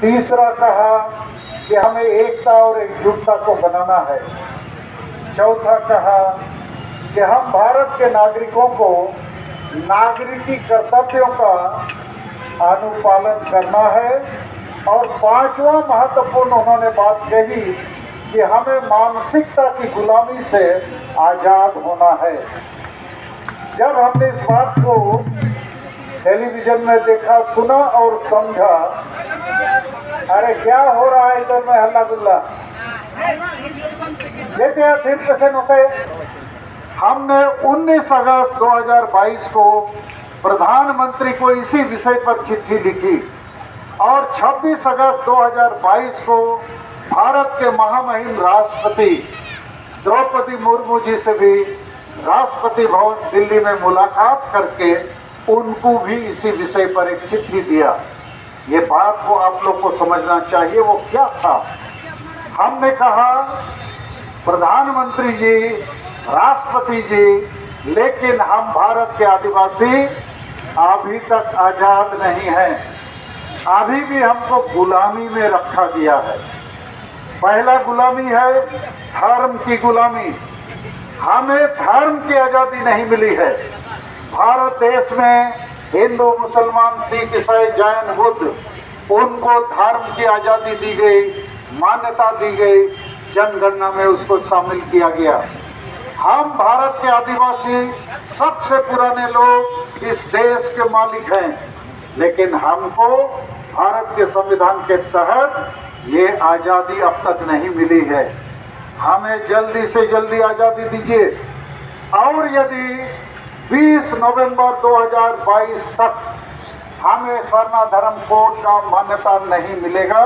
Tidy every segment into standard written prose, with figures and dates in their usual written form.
तीसरा कहा कि हमें एकता और एकजुटता को बनाना है। चौथा कहा कि हम भारत के नागरिकों को नागरिकी कर्तव्यों का अनुपालन करना है। और पांचवा महत्वपूर्ण उन्होंने बात कही कि हमें मानसिकता की गुलामी से आज़ाद होना है। जब हमने इस बात को टेलीविजन में देखा, सुना और समझा, अरे क्या हो रहा है इधर में हल्ला गुल्ला, ये क्या फिर पेशेंट होते। हमने 19 अगस्त 2022 को प्रधानमंत्री को इसी विषय पर चिट्ठी लिखी और 26 अगस्त 2022 को भारत के महामहिम राष्ट्रपति द्रौपदी मुर्मू जी से भी राष्ट्रपति भवन दिल्ली में मुलाकात करके उनको भी इसी विषय पर एक चिट्ठी दिया। ये बात को आप लोग को समझना चाहिए। वो क्या था? हमने कहा प्रधानमंत्री जी, राष्ट्रपति जी, लेकिन हम भारत के आदिवासी अभी तक आज़ाद नहीं हैं। अभी भी हमको गुलामी में रखा गया है। पहला गुलामी है धर्म की गुलामी। हमें धर्म की आज़ादी नहीं मिली है। भारत देश में हिंदू, मुसलमान, सिख, ईसाई, जैन, बुद्ध, उनको धर्म की आज़ादी दी गई, मान्यता दी गई, जनगणना में उसको शामिल किया गया। हम भारत के आदिवासी सबसे पुराने लोग इस देश के मालिक हैं, लेकिन हमको भारत के संविधान के तहत ये आज़ादी अब तक नहीं मिली है। हमें जल्दी से जल्दी आज़ादी दीजिए। और यदि 20 नवंबर 2022 तक हमें सरना धर्म कोड का मान्यता नहीं मिलेगा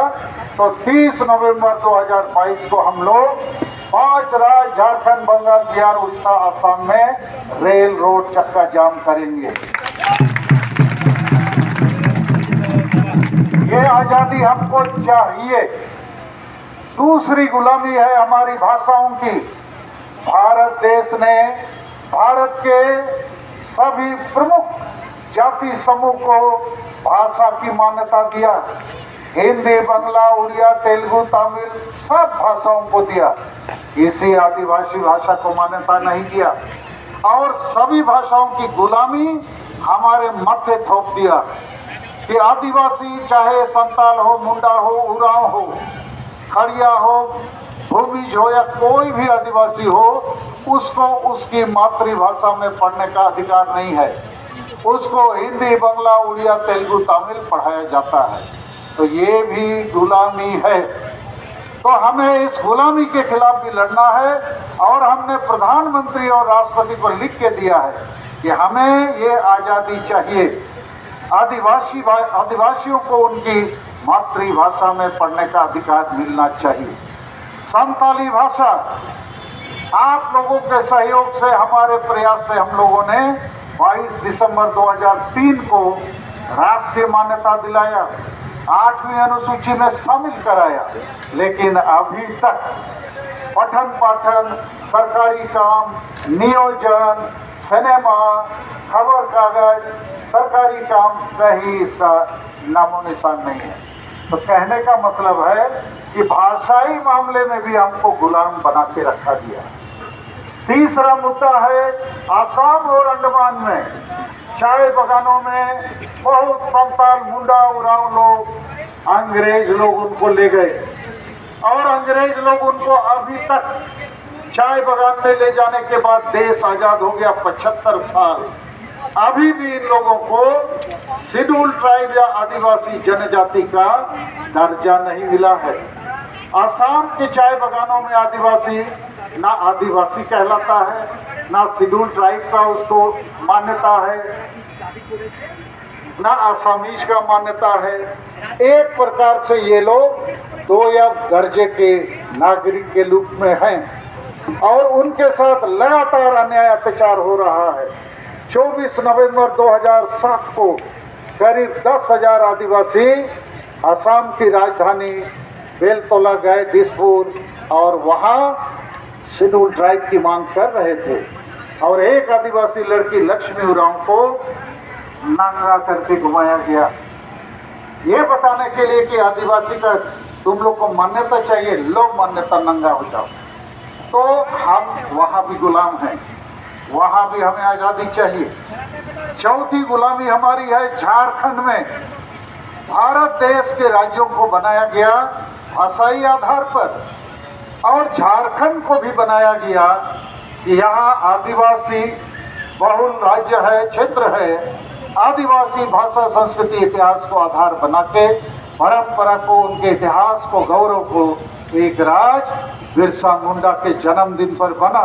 तो 30 नवंबर 2022 को हम लोग 5 राज्य झारखंड, बंगाल, बिहार, उड़ीसा, असम में रेल रोड चक्का जाम करेंगे। ये आज़ादी हमको चाहिए। दूसरी गुलामी है हमारी भाषाओं की। भारत देश ने भारत के सभी प्रमुख जाति समूह को भाषा की मान्यता दिया। हिंदी, बांग्ला, उड़िया, तेलुगु, तमिल सब भाषाओं को दिया। इसी आदिवासी भाषा को मान्यता नहीं दिया और सभी भाषाओं की गुलामी हमारे मत्थे थोप दिया कि आदिवासी चाहे संताल हो, मुंडा हो, उरांव हो, खड़िया हो, भूमिज हो या कोई भी आदिवासी हो, उसको उसकी मातृभाषा में पढ़ने का अधिकार नहीं है। उसको हिंदी, बांग्ला, उड़िया, तेलुगु, तमिल पढ़ाया जाता है। तो ये भी गुलामी है। तो हमें इस गुलामी के खिलाफ भी लड़ना है और हमने प्रधानमंत्री और राष्ट्रपति को लिख के दिया है कि हमें ये आज़ादी चाहिए। आदिवासियों को उनकी मातृभाषा में पढ़ने का अधिकार मिलना चाहिए। संताली भाषा, आप लोगों के सहयोग से, हमारे प्रयास से हम लोगों ने 22 दिसंबर 2003 को राष्ट्रीय मान्यता दिलाया, 8वीं अनुसूची में शामिल कराया। लेकिन अभी तक पठन पाठन, सरकारी काम, नियोजन, सिनेमा, खबर कागज, सरकारी काम कहीं इसका नामो निशान नहीं है। तो कहने का मतलब है कि भाषाई मामले में भी हमको गुलाम बना के रखा गया। तीसरा मुद्दा है आसाम और अंडमान में चाय बगानों में बहुत संताल, मुंडा, उरांव लोग, अंग्रेज लोग उनको ले गए और अंग्रेज लोग उनको अभी तक चाय बगान में ले जाने के बाद देश आज़ाद हो गया 75 साल। अभी भी इन लोगों को शेड्यूल ट्राइब या आदिवासी जनजाति का दर्जा नहीं मिला है। आसाम के चाय बगानों में आदिवासी ना आदिवासी कहलाता है, ना शेड्यूल ट्राइब का उसको मान्यता है, ना आसामीज का मान्यता है। एक प्रकार से ये लोग दो या दर्जे के नागरिक के रूप में हैं और उनके साथ लगातार अन्याय अत्याचार हो रहा है। 24 नवंबर 2007 को करीब 10,000 आदिवासी असम की राजधानी बेलतोला गए, दिसपुर, और वहाँ शेड्यूल ट्राइब की मांग कर रहे थे और एक आदिवासी लड़की लक्ष्मी उरांव को नंगा करके घुमाया गया। ये बताने के लिए कि आदिवासी का तुम लोग को मान्यता चाहिए, लो मान्यता, नंगा हो जाओ। तो हम वहाँ भी गुलाम हैं, वहाँ भी हमें आज़ादी चाहिए। चौथी गुलामी हमारी है झारखंड में। भारत देश के राज्यों को बनाया गया भाषाई आधार पर, और झारखंड को भी बनाया गया कि यहाँ आदिवासी बहुल राज्य है, क्षेत्र है। आदिवासी भाषा, संस्कृति, इतिहास को आधार बना के, परंपरा को, उनके इतिहास को, गौरव को एक राज बिरसा मुंडा के जन्मदिन पर बना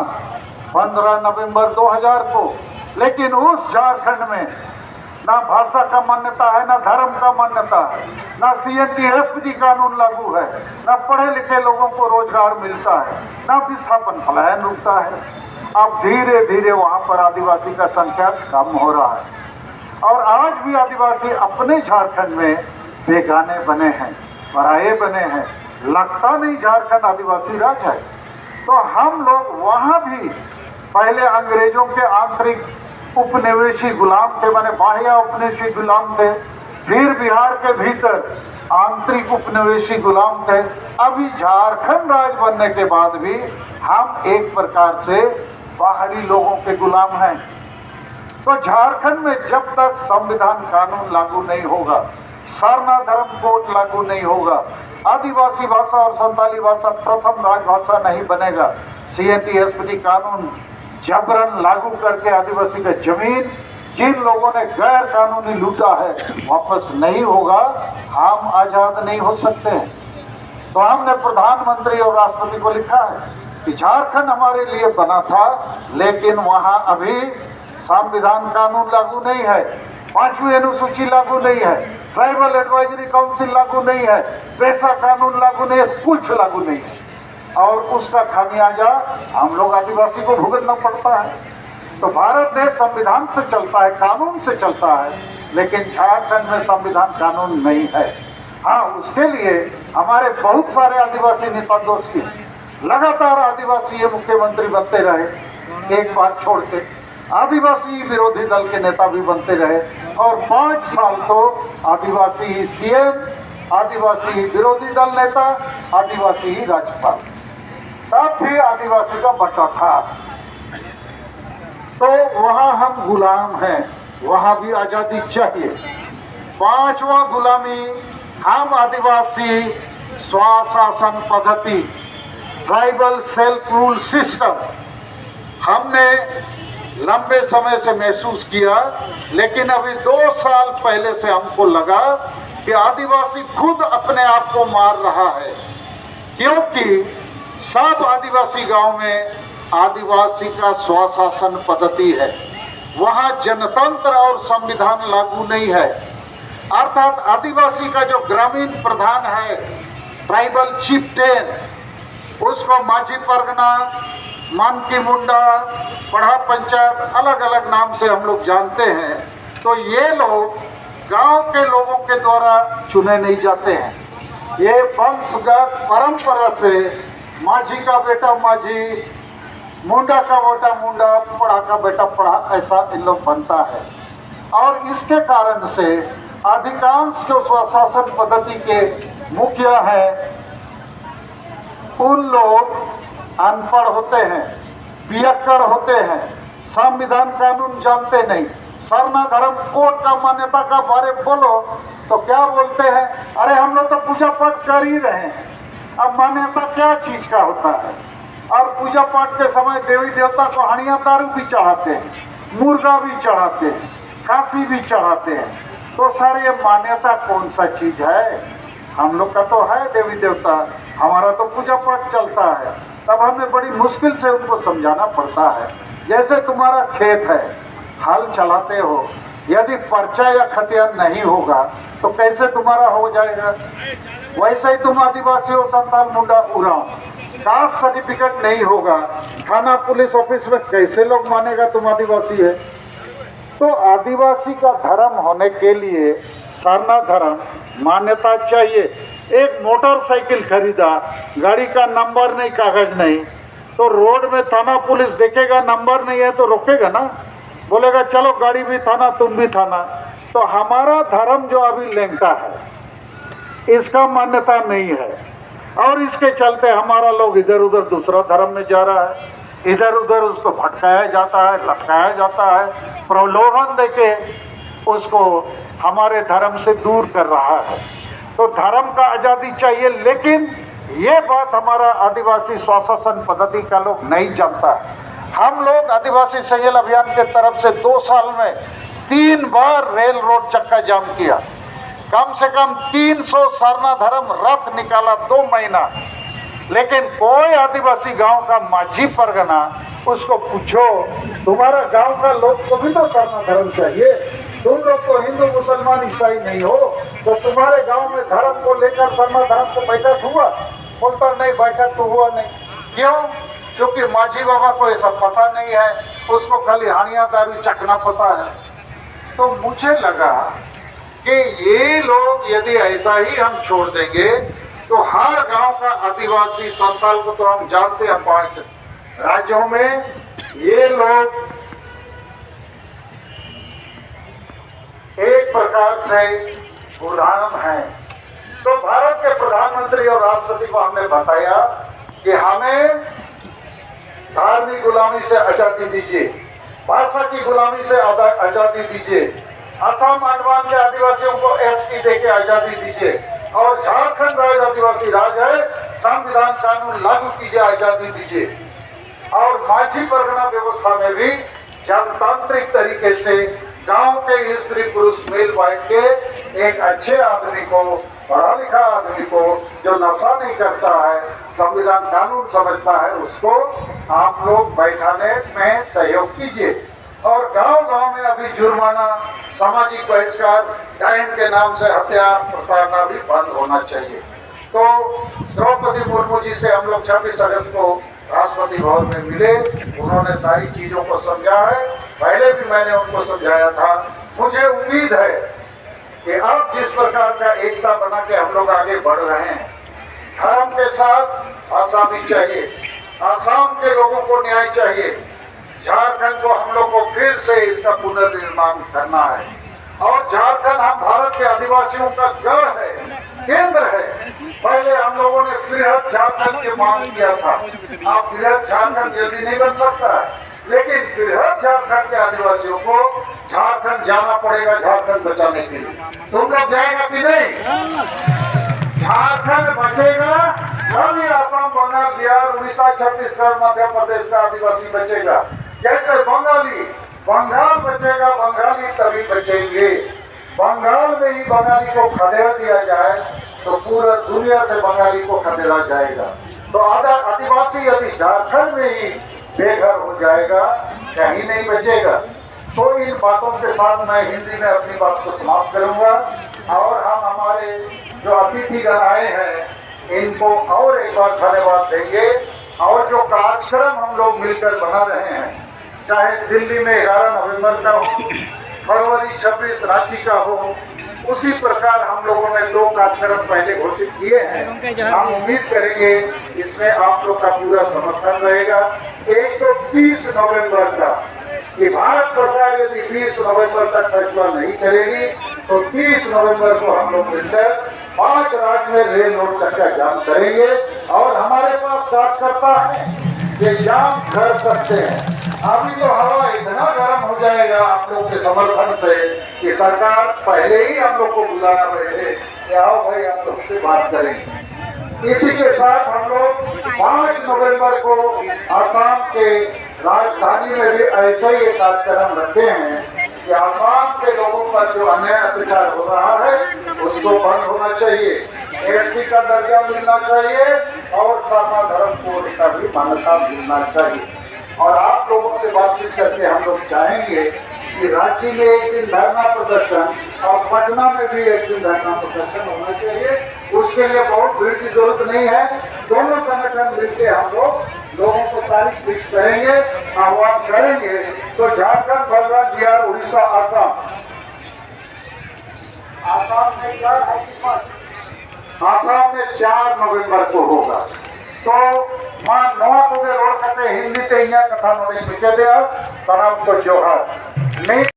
15 नवंबर 2000 को। लेकिन उस झारखंड में ना भाषा का मान्यता है, ना धर्म का मान्यता है, ना CNTSPT कानून लागू है, ना पढ़े लिखे लोगों को रोजगार मिलता है, ना विस्थापन पलायन रुकता है। अब धीरे धीरे वहाँ पर आदिवासी का संख्या कम हो रहा है, और आज भी आदिवासी अपने झारखंड में बेगाने बने हैं, पराये बने हैं। लगता नहीं झारखंड आदिवासी राज्य है। तो हम लोग वहाँ भी पहले अंग्रेजों के आंतरिक उपनिवेशी गुलाम थे, माने बाह्य उपनिवेशी गुलाम थे। फिर बिहार के भीतर आंतरिक उपनिवेशी गुलाम थे। अभी झारखंड राज्य बनने के बाद भी हम एक प्रकार से बाहरी लोगों के गुलाम हैं। तो झारखंड में जब तक संविधान कानून लागू नहीं होगा, सरना धर्म कोड लागू नहीं होगा, आदिवासी भाषा और संताली भाषा प्रथम राजभाषा नहीं बनेगा, CNTSPT कानून जबरन लागू करके आदिवासी का जमीन जिन लोगों ने गैर कानूनी लूटा है वापस नहीं होगा, हम आजाद नहीं हो सकते हैं। तो हमने प्रधानमंत्री और राष्ट्रपति को लिखा है कि झारखंड हमारे लिए बना था, लेकिन वहाँ अभी संविधान कानून लागू नहीं है, 5वीं अनुसूची लागू नहीं है, ट्राइबल एडवाइजरी काउंसिल लागू नहीं है, पेशा कानून लागू नहीं है, कुछ लागू नहीं है। और उसका खामियाजा हम लोग आदिवासी को भुगतना पड़ता है। तो भारत देश संविधान से चलता है, कानून से चलता है, लेकिन झारखंड में संविधान कानून नहीं है। हाँ, उसके लिए हमारे बहुत सारे आदिवासी नेता दोस्त की लगातार आदिवासी ये मुख्यमंत्री बनते रहे, एक बार छोड़ के आदिवासी विरोधी दल के नेता भी बनते रहे, और 5 साल तो आदिवासी CM, आदिवासी विरोधी दल नेता, आदिवासी राज्यपाल, तब भी आदिवासी का बटा था। तो वहाँ हम गुलाम हैं, वहाँ भी आजादी चाहिए। 5वां गुलामी, हम आदिवासी स्वशासन पद्धति, ट्राइबल सेल्फ रूल सिस्टम, हमने लंबे समय से महसूस किया, लेकिन अभी 2 साल पहले से हमको लगा कि आदिवासी खुद अपने आप को मार रहा है, क्योंकि सब आदिवासी गांव में आदिवासी का स्वशासन पद्धति है, वहाँ जनतंत्र और संविधान लागू नहीं है। अर्थात आदिवासी का जो ग्रामीण प्रधान है, ट्राइबल चिफ्टेन, उसको माझी परगना, मानकी मुंडा, पढ़ा पंचायत, अलग अलग नाम से हम लोग जानते हैं। तो ये लोग गांव के लोगों के द्वारा चुने नहीं जाते हैं, ये वंशगत परंपरा से माझी का बेटा माझी, मुंडा का बेटा मुंडा, पढ़ा का बेटा पढ़ा, ऐसा इन लोग बनता है। और इसके कारण से अधिकांश जो स्वशासन पद्धति के मुखिया हैं, उन लोग अनपढ़ होते हैं, पियक्कड़ होते हैं, संविधान कानून जानते नहीं। सरना धर्म कोड का मान्यता का बारे बोलो तो क्या बोलते हैं, अरे हम लोग तो पूजा पाठ कर ही रहे हैं, अब मान्यता क्या चीज का होता है। और पूजा पाठ के समय देवी देवता को हणिया दारू भी चढ़ाते हैं, मुर्गा भी चढ़ाते हैं, खांसी भी चढ़ाते हैं। तो सर ये मान्यता कौन सा चीज है? हम लोग का तो है देवी देवता, हमारा तो पूजा पाठ चलता है। तब हमें बड़ी मुश्किल से उनको समझाना पड़ता है। जैसे तुम्हारा खेत है, हल चलाते हो, यदि पर्चा या खतियान नहीं होगा तो कैसे तुम्हारा हो जाएगा? वैसे ही तुम आदिवासी हो, संताल, मुंडा, उरांव, कास्ट सर्टिफिकेट नहीं होगा, थाना पुलिस ऑफिस में कैसे लोग मानेगा तुम आदिवासी है? तो आदिवासी का धर्म होने के लिए सरना धर्म मान्यता चाहिए। एक मोटरसाइकिल खरीदा, गाड़ी का नंबर नहीं, कागज नहीं, तो रोड में थाना पुलिस देखेगा नंबर नहीं है तो रोकेगा ना, बोलेगा चलो गाड़ी भी थाना तुम भी थाना। तो हमारा धर्म जो अभी लेंका है, इसका मान्यता नहीं है और इसके चलते हमारा लोग इधर उधर दूसरा धर्म में जा रहा है, इधर उधर उसको भटकाया जाता है, लटकाया जाता है, प्रलोभन देके उसको हमारे धर्म से दूर कर रहा है। तो धर्म का आज़ादी चाहिए, लेकिन ये बात हमारा आदिवासी स्वशासन पद्धति का लोग नहीं जानता। हम लोग आदिवासी सहयोग अभियान के तरफ से 2 साल में 3 बार रेल रोड चक्का जाम किया, कम से कम 300 सरना धर्म रथ निकाला 2 महीना, लेकिन कोई आदिवासी गांव का माझी परगना उसको पूछो तुम्हारा गांव का लोग को भी तो सरना धर्म चाहिए, तुम लोग तो हिंदू मुसलमान ईसाई नहीं हो, तो तुम्हारे गांव में धर्म को लेकर सरना धर्म को बैठक हुआ? बोलता नहीं, बैठक तो हुआ नहीं। क्यों? क्योंकि माझी बाबा को ये सब पता नहीं है, उसको खाली हानिया दारू चखना पता है। तो मुझे लगा कि ये लोग यदि ऐसा ही हम छोड़ देंगे तो हर गांव का आदिवासी संताल को तो हम जानते हैं 5 राज्यों में ये लोग एक प्रकार से उदाहरण है। तो भारत के प्रधानमंत्री और राष्ट्रपति को हमने बताया कि हमें धार्मिक गुलामी से आजादी दीजिए, भाषा की गुलामी से आजादी दीजिए, असम अंडमान के आदिवासियों को एसटी देके आजादी दीजिए, और झारखंड राज्य आदिवासी राज है, संविधान कानून लागू कीजिए, आजादी दीजिए। और माझी परगना व्यवस्था में भी जनतांत्रिक तरीके से गांव के स्त्री पुरुष मिल बैठ के एक अच्छे आदमी को, पढ़ा लिखा आदमी को जो नशा नहीं करता है, संविधान कानून समझता है, उसको आप लोग बैठाने में सहयोग कीजिए। और गांव-गांव में अभी जुर्माना, सामाजिक बहिष्कार, डायन के नाम से हत्या प्रताड़ना भी बंद होना चाहिए। तो द्रौपदी मुर्मू जी से हम लोग 26 अगस्त को राष्ट्रपति भवन में मिले, उन्होंने सारी चीजों को समझा है, पहले भी मैंने उनको समझाया था। मुझे उम्मीद है कि अब जिस प्रकार का एकता बना के हम लोग आगे बढ़ रहे हैं, धर्म के साथ आसामी चाहिए, आसाम के लोगों को न्याय चाहिए, झारखंड को हम लोग को फिर से इसका पुनर्निर्माण करना है। और झारखंड हम भारत के आदिवासियों का गढ़ है, केंद्र है। पहले हम लोगों ने बृहद झारखंड की मांग किया था। आप बृहद झारखंड जल्दी नहीं बन सकता है, लेकिन बृहद झारखंड के आदिवासियों को झारखंड जाना पड़ेगा झारखंड बचाने के लिए। तुम लोग जाएगा कि नहीं? झारखंड बचेगा तभी असम, बंगाल, बिहार, उड़ीसा, छत्तीसगढ़, मध्य प्रदेश का आदिवासी बचेगा। जैसे बंगाल बचेगा, बंगाली तभी बचेंगे। बंगाल में ही बंगाली को खदेड़ दिया जाए तो पूरा दुनिया से बंगाली को खदेड़ा जाएगा। तो आदिवासी यदि झारखंड में ही बेघर हो जाएगा, कहीं नहीं बचेगा। तो इन बातों के साथ मैं हिंदी में अपनी बात को समाप्त करूंगा और हम हमारे जो अतिथिगण आए हैं इनको और एक बार धन्यवाद देंगे। और जो कार्यक्रम हम लोग मिलकर बना रहे हैं, चाहे दिल्ली में 11 नवंबर का हो, फरवरी 26 रांची का हो, उसी प्रकार हम लोगों ने 2 कार्यक्रम पहले घोषित किए हैं। हम उम्मीद करेंगे इसमें आप लोग का पूरा समर्थन रहेगा। एक तो 30 नवंबर का कि भारत सरकार यदि 20 नवंबर तक फैसला नहीं करेगी तो 30 नवंबर को हम लोग मिलकर 5 राज्य में रेल रोड चक्का जाम करेंगे। और हमारे पास कार्यकर्ता है ये जाम कर सकते हैं। अभी तो हवा इतना गर्म हो जाएगा आप लोग के समर्थन से कि सरकार पहले ही हम लोग को बुलाना बैठे कि आओ भाई आप लोग से बात करेंगे। इसी के साथ हम लोग 5 नवंबर को आसाम के राजधानी में भी ऐसे ही कार्यक्रम रखे हैं कि आसाम के लोगों पर जो अन्याय अत्याचार हो रहा है उसको बंद होना चाहिए, एसटी का दर्जा मिलना चाहिए और सरना धर्म कोड का भी मान्यता मिलना चाहिए। और आप लोगों से बातचीत करके हम लोग चाहेंगे कि रांची में एक दिन धरना प्रदर्शन और पटना में भी एक दिन धरना प्रदर्शन होना चाहिए। उसके लिए बहुत भीड़ की जरूरत नहीं है, दोनों संगठन मिलकर हम लोगों को तारीख फिक्स करेंगे, आह्वान करेंगे। तो झारखंड, बंगाल, बिहार, उड़ीसा, आसाम में क्या है? आसाम में 4 नवंबर को होगा। तो मां नवा रोड कते हिंदी ते कथा नोड़े मिचे दे सलाम तो जोहार।